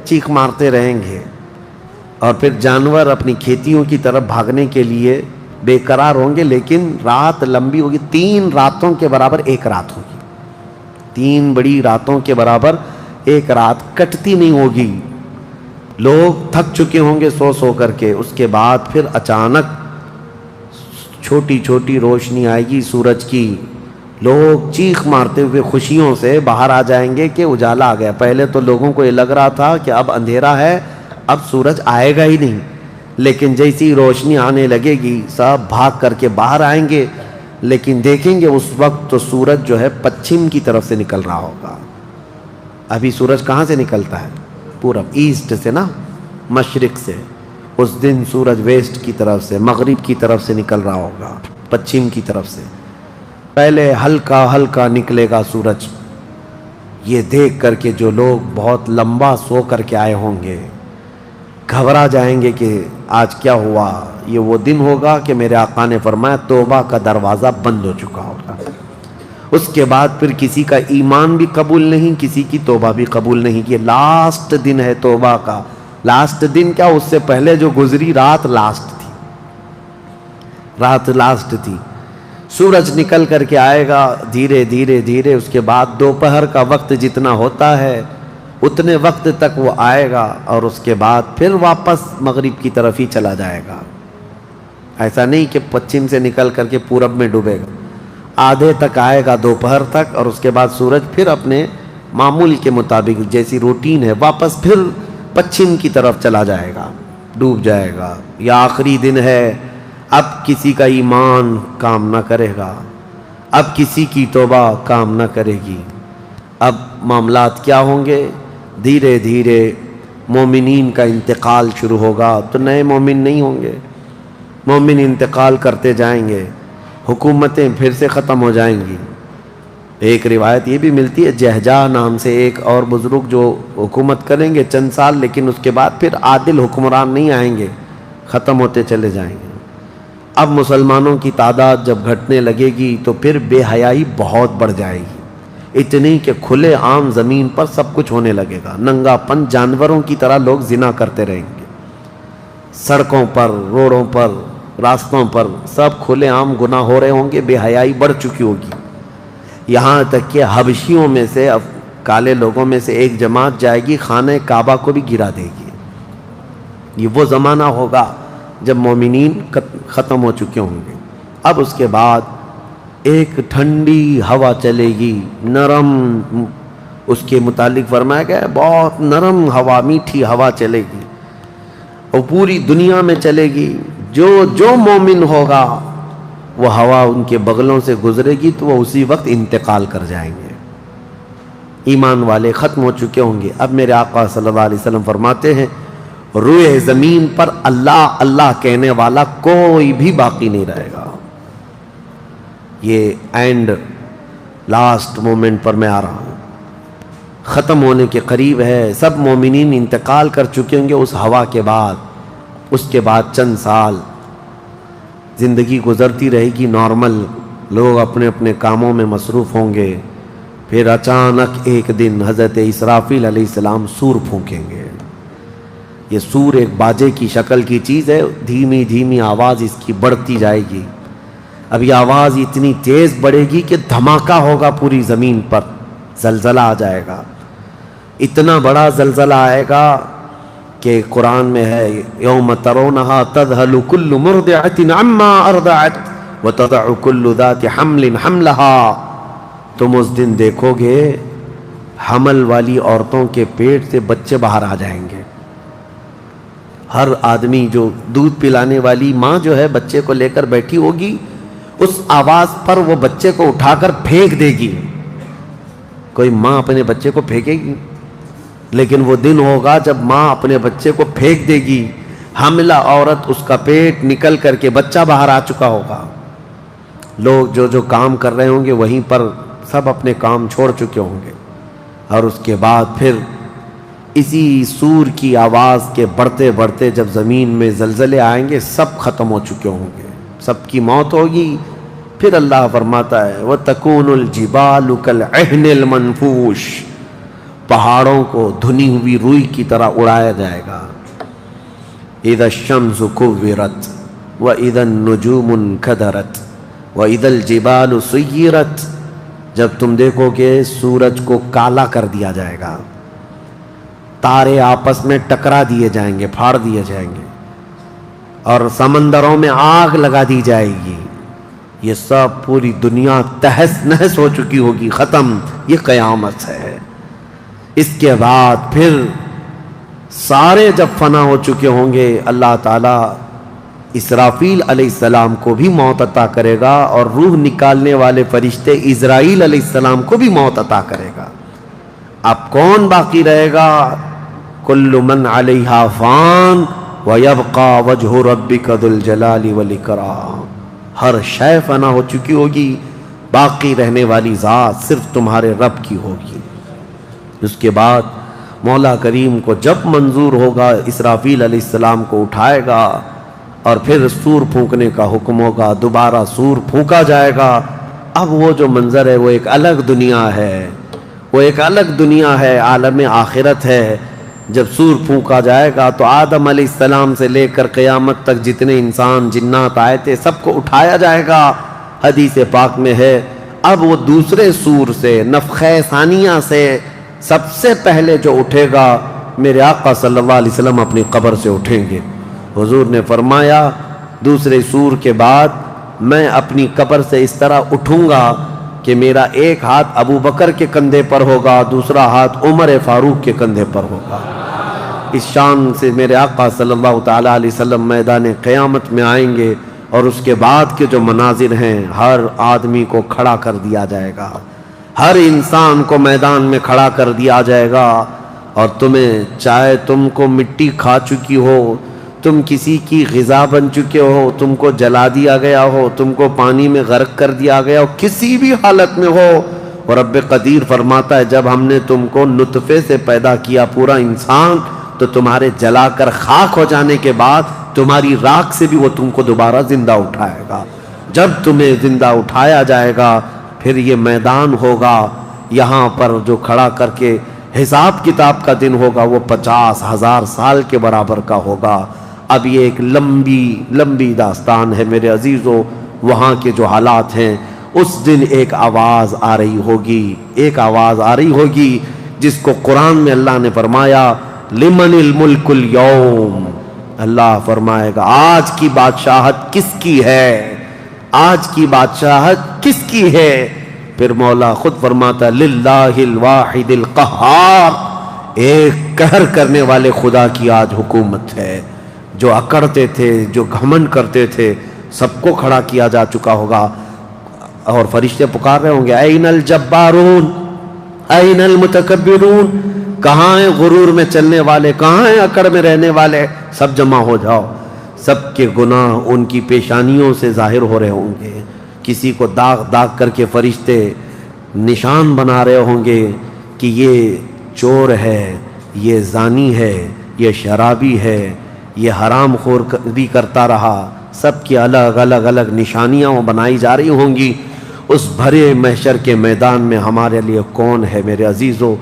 چیخ مارتے رہیں گے، اور پھر جانور اپنی کھیتیوں کی طرف بھاگنے کے لیے بے قرار ہوں گے، لیکن رات لمبی ہوگی، 3 راتوں کے برابر ایک رات ہوگی، 3 بڑی راتوں کے برابر ایک رات کٹتی نہیں ہوگی، لوگ تھک چکے ہوں گے سو کر کے، اس کے بعد پھر اچانک چھوٹی چھوٹی روشنی آئے گی سورج کی، لوگ چیخ مارتے ہوئے خوشیوں سے باہر آ جائیں گے کہ اجالا آ گیا۔ پہلے تو لوگوں کو یہ لگ رہا تھا کہ اب اندھیرا ہے، اب سورج آئے گا ہی نہیں، لیکن جیسی روشنی آنے لگے گی سب بھاگ کر کے باہر آئیں گے، لیکن دیکھیں گے اس وقت تو سورج جو ہے پچھم کی طرف سے نکل رہا ہوگا۔ ابھی سورج کہاں سے نکلتا ہے؟ پورب، ایسٹ سے نا، مشرق سے، اس دن سورج ویسٹ کی طرف سے، مغرب کی طرف سے نکل رہا ہوگا، پچھم کی طرف سے، پہلے ہلکا ہلکا نکلے گا سورج۔ یہ دیکھ کر کے جو لوگ بہت لمبا سو کر کے آئے ہوں گے گھبرا جائیں گے کہ آج کیا ہوا، یہ وہ دن ہوگا کہ میرے آقا نے فرمایا توبہ کا دروازہ بند ہو چکا ہوگا، اس کے بعد پھر کسی کا ایمان بھی قبول نہیں، کسی کی توبہ بھی قبول نہیں، یہ لاسٹ دن ہے توبہ کا۔ لاسٹ دن کیا، اس سے پہلے جو گزری رات لاسٹ تھی، رات لاسٹ تھی۔ سورج نکل کر کے آئے گا دھیرے دھیرے دھیرے، اس کے بعد دوپہر کا وقت جتنا ہوتا ہے اتنے وقت تک وہ آئے گا، اور اس کے بعد پھر واپس مغرب کی طرف ہی چلا جائے گا۔ ایسا نہیں کہ پچھم سے نکل کر کے پورب میں ڈوبے گا، آدھے تک آئے گا دوپہر تک، اور اس کے بعد سورج پھر اپنے معمول کے مطابق جیسی روٹین ہے واپس پھر پچھم کی طرف چلا جائے گا، ڈوب جائے گا۔ یا آخری دن ہے، اب کسی کا ایمان کام نہ کرے گا، اب کسی کی توبہ کام نہ کرے گی، اب معاملات کیا ہوں گے؟ دھیرے دھیرے مومنین کا انتقال شروع ہوگا، تو نئے مومن نہیں ہوں گے، مومن انتقال کرتے جائیں گے، حکومتیں پھر سے ختم ہو جائیں گی۔ ایک روایت یہ بھی ملتی ہے، جہجہ نام سے ایک اور بزرگ جو حکومت کریں گے چند سال، لیکن اس کے بعد پھر عادل حکمران نہیں آئیں گے، ختم ہوتے چلے جائیں گے۔ اب مسلمانوں کی تعداد جب گھٹنے لگے گی تو پھر بے حیائی بہت بڑھ جائے گی، اتنی کہ کھلے عام زمین پر سب کچھ ہونے لگے گا، ننگا پن جانوروں کی طرح لوگ زنا کرتے رہیں گے، سڑکوں پر، روڈوں پر، راستوں پر سب کھلے عام گناہ ہو رہے ہوں گے، بے حیائی بڑھ چکی ہوگی، یہاں تک کہ حبشیوں میں سے، کالے لوگوں میں سے ایک جماعت جائے گی خانہ کعبہ کو بھی گرا دے گی۔ یہ وہ زمانہ ہوگا جب مومنین ختم ہو چکے ہوں گے۔ اب اس کے بعد ایک ٹھنڈی ہوا چلے گی، نرم، اس کے متعلق فرمایا گیا ہے بہت نرم ہوا، میٹھی ہوا چلے گی، اور پوری دنیا میں چلے گی۔ جو مومن ہوگا وہ ہوا ان کے بغلوں سے گزرے گی تو وہ اسی وقت انتقال کر جائیں گے۔ ایمان والے ختم ہو چکے ہوں گے۔ اب میرے آقا صلی اللہ علیہ وسلم فرماتے ہیں روئے زمین پر اللہ اللہ کہنے والا کوئی بھی باقی نہیں رہے گا۔ یہ اینڈ لاسٹ مومنٹ پر میں آ رہا ہوں، ختم ہونے کے قریب ہے، سب مومنین انتقال کر چکے ہوں گے اس ہوا کے بعد۔ اس کے بعد چند سال زندگی گزرتی رہے گی نارمل، لوگ اپنے اپنے کاموں میں مصروف ہوں گے، پھر اچانک ایک دن حضرت اسرافیل علیہ السلام سور پھونکیں گے۔ یہ سور ایک باجے کی شکل کی چیز ہے، دھیمی دھیمی آواز اس کی بڑھتی جائے گی، اب یہ آواز اتنی تیز بڑھے گی کہ دھماکہ ہوگا پوری زمین پر، زلزلہ آ جائے گا، اتنا بڑا زلزلہ آئے گا کہ قرآن میں ہے یوم ترونہا تذہل کل مرضعۃ عما ارضعت وتضع کل ذات حمل حملہا، تم اس دن دیکھو گے حمل والی عورتوں کے پیٹ سے بچے باہر آ جائیں گے۔ ہر آدمی جو دودھ پلانے والی ماں جو ہے بچے کو لے کر بیٹھی ہوگی، اس آواز پر وہ بچے کو اٹھا کر پھینک دے گی۔ کوئی ماں اپنے بچے کو پھینکے گی؟ لیکن وہ دن ہوگا جب ماں اپنے بچے کو پھینک دے گی، حاملہ عورت اس کا پیٹ نکل کر کے بچہ باہر آ چکا ہوگا، لوگ جو کام کر رہے ہوں گے وہیں پر سب اپنے کام چھوڑ چکے ہوں گے، اور اس کے بعد پھر اسی سور کی آواز کے بڑھتے بڑھتے جب زمین میں زلزلے آئیں گے سب ختم ہو چکے ہوں گے، سب کی موت ہوگی۔ پھر اللہ فرماتا ہے وَتَكُونُ الْجِبَالُ كَالْعِهْنِ الْمَنْفُوشِ، پہاڑوں کو دھنی ہوئی روئی کی طرح اڑایا جائے گا۔ اِذَا الشَّمْسُ كُوِّرَتْ وَإِذَا النُّجُومُ انْكَدَرَتْ وَإِذَا الْجِبَالُ سُيِّرَتْ، جب تم دیکھو کہ سورج کو کالا کر دیا جائے گا، تارے آپس میں ٹکرا دیے جائیں گے، پھاڑ دیے جائیں گے، اور سمندروں میں آگ لگا دی جائے گی، یہ سب پوری دنیا تہس نہس ہو چکی ہوگی، ختم، یہ قیامت ہے۔ اس کے بعد پھر سارے جب فنا ہو چکے ہوں گے، اللہ تعالیٰ اسرافیل علیہ السلام کو بھی موت عطا کرے گا، اور روح نکالنے والے فرشتے عزرائیل علیہ السلام کو بھی موت عطا کرے گا۔ اب کون باقی رہے گا؟ کل من علیہا فان ویبقى وجہ ربک ذو الجلال والاکرام، ہر شے فنا ہو چکی ہوگی، باقی رہنے والی ذات صرف تمہارے رب کی ہوگی۔ اس کے بعد مولا کریم کو جب منظور ہوگا اسرافیل علیہ السلام کو اٹھائے گا، اور پھر سور پھونکنے کا حکم ہوگا، دوبارہ سور پھونکا جائے گا۔ اب وہ جو منظر ہے وہ ایک الگ دنیا ہے، وہ ایک الگ دنیا ہے، عالم آخرت ہے۔ جب سور پھونکا جائے گا تو آدم علیہ السلام سے لے کر قیامت تک جتنے انسان جنات آئے تھے سب کو اٹھایا جائے گا۔ حدیث پاک میں ہے اب وہ دوسرے سور سے، نفخہ ثانیہ سے سب سے پہلے جو اٹھے گا میرے آقا صلی اللہ علیہ وسلم اپنی قبر سے اٹھیں گے۔ حضور نے فرمایا دوسرے سور کے بعد میں اپنی قبر سے اس طرح اٹھوں گا کہ میرا ایک ہاتھ ابو بکر کے کندھے پر ہوگا، دوسرا ہاتھ عمر فاروق کے کندھے پر ہوگا۔ اس شان سے میرے آقا صلی اللہ تعالیٰ علیہ وسلم میدان قیامت میں آئیں گے، اور اس کے بعد کے جو مناظر ہیں، ہر آدمی کو کھڑا کر دیا جائے گا، ہر انسان کو میدان میں کھڑا کر دیا جائے گا، اور تمہیں چاہے تم کو مٹی کھا چکی ہو، تم کسی کی غذا بن چکے ہو، تم کو جلا دیا گیا ہو، تم کو پانی میں غرق کر دیا گیا ہو، کسی بھی حالت میں ہو، اور رب قدیر فرماتا ہے جب ہم نے تم کو نطفے سے پیدا کیا پورا انسان، تو تمہارے جلا کر خاک ہو جانے کے بعد تمہاری راکھ سے بھی وہ تم کو دوبارہ زندہ اٹھائے گا. جب تمہیں زندہ اٹھایا جائے گا پھر یہ میدان ہوگا یہاں پر جو کھڑا کر کے حساب کتاب کا دن ہوگا وہ 50,000 سال کے برابر کا ہوگا. اب یہ ایک لمبی داستان ہے میرے عزیزو. وہاں کے جو حالات ہیں اس دن ایک آواز آ رہی ہوگی جس کو قرآن میں اللہ نے فرمایا لمن الملک اليوم. اللہ فرمائے گا آج کی بادشاہت کس کی ہے, آج کی بادشاہت کس کی ہے. پھر مولا خود فرماتا للہ الواحد القہار, ایک قہر کرنے والے خدا کی آج حکومت ہے. جو اکڑتے تھے, جو گھمنڈ کرتے تھے, سب کو کھڑا کیا جا چکا ہوگا. اور فرشتے پکار رہے ہوں گے این الجبارون این المتکبرون, کہاں ہیں غرور میں چلنے والے, کہاں ہیں اکڑ میں رہنے والے, سب جمع ہو جاؤ. سب کے گناہ ان کی پیشانیوں سے ظاہر ہو رہے ہوں گے. کسی کو داغ کر کے فرشتے نشان بنا رہے ہوں گے کہ یہ چور ہے, یہ زانی ہے, یہ شرابی ہے, یہ حرام خوری کرتا رہا. سب کی الگ نشانیاں بنائی جا رہی ہوں گی. اس بھرے محشر کے میدان میں ہمارے لیے کون ہے میرے عزیزو؟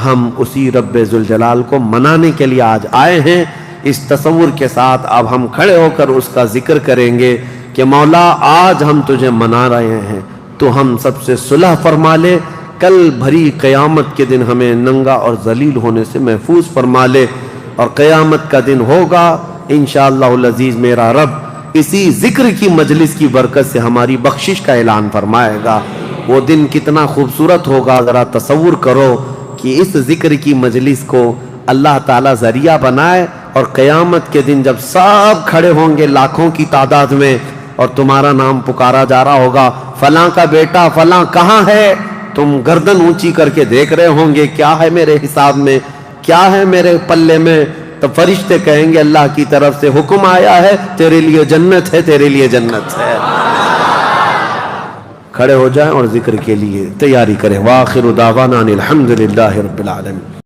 ہم اسی رب ذوالجلال کو منانے کے لیے آج آئے ہیں. اس تصور کے ساتھ اب ہم کھڑے ہو کر اس کا ذکر کریں گے کہ مولا آج ہم تجھے منا رہے ہیں, تو ہم سب سے صلح فرما لے. کل بھری قیامت کے دن ہمیں ننگا اور ذلیل ہونے سے محفوظ فرما لے. اور قیامت کا دن ہوگا انشاءاللہ العزیز میرا رب اسی ذکر کی مجلس کی برکت سے ہماری بخشش کا اعلان فرمائے گا. وہ دن کتنا خوبصورت ہوگا, ذرا تصور کرو کہ اس ذکر کی مجلس کو اللہ تعالیٰ ذریعہ بنائے اور قیامت کے دن جب سب کھڑے ہوں گے لاکھوں کی تعداد میں اور تمہارا نام پکارا جا رہا ہوگا فلاں کا بیٹا فلاں کہاں ہے, تم گردن اونچی کر کے دیکھ رہے ہوں گے کیا ہے میرے حساب میں, کیا ہے میرے پلے میں. تو فرشتے کہیں گے اللہ کی طرف سے حکم آیا ہے, تیرے لیے جنت ہے, تیرے لیے جنت ہے. کھڑے ہو جائیں اور ذکر کے لیے تیاری کریں. وآخر دعوانا ان الحمدللہ رب العالمین.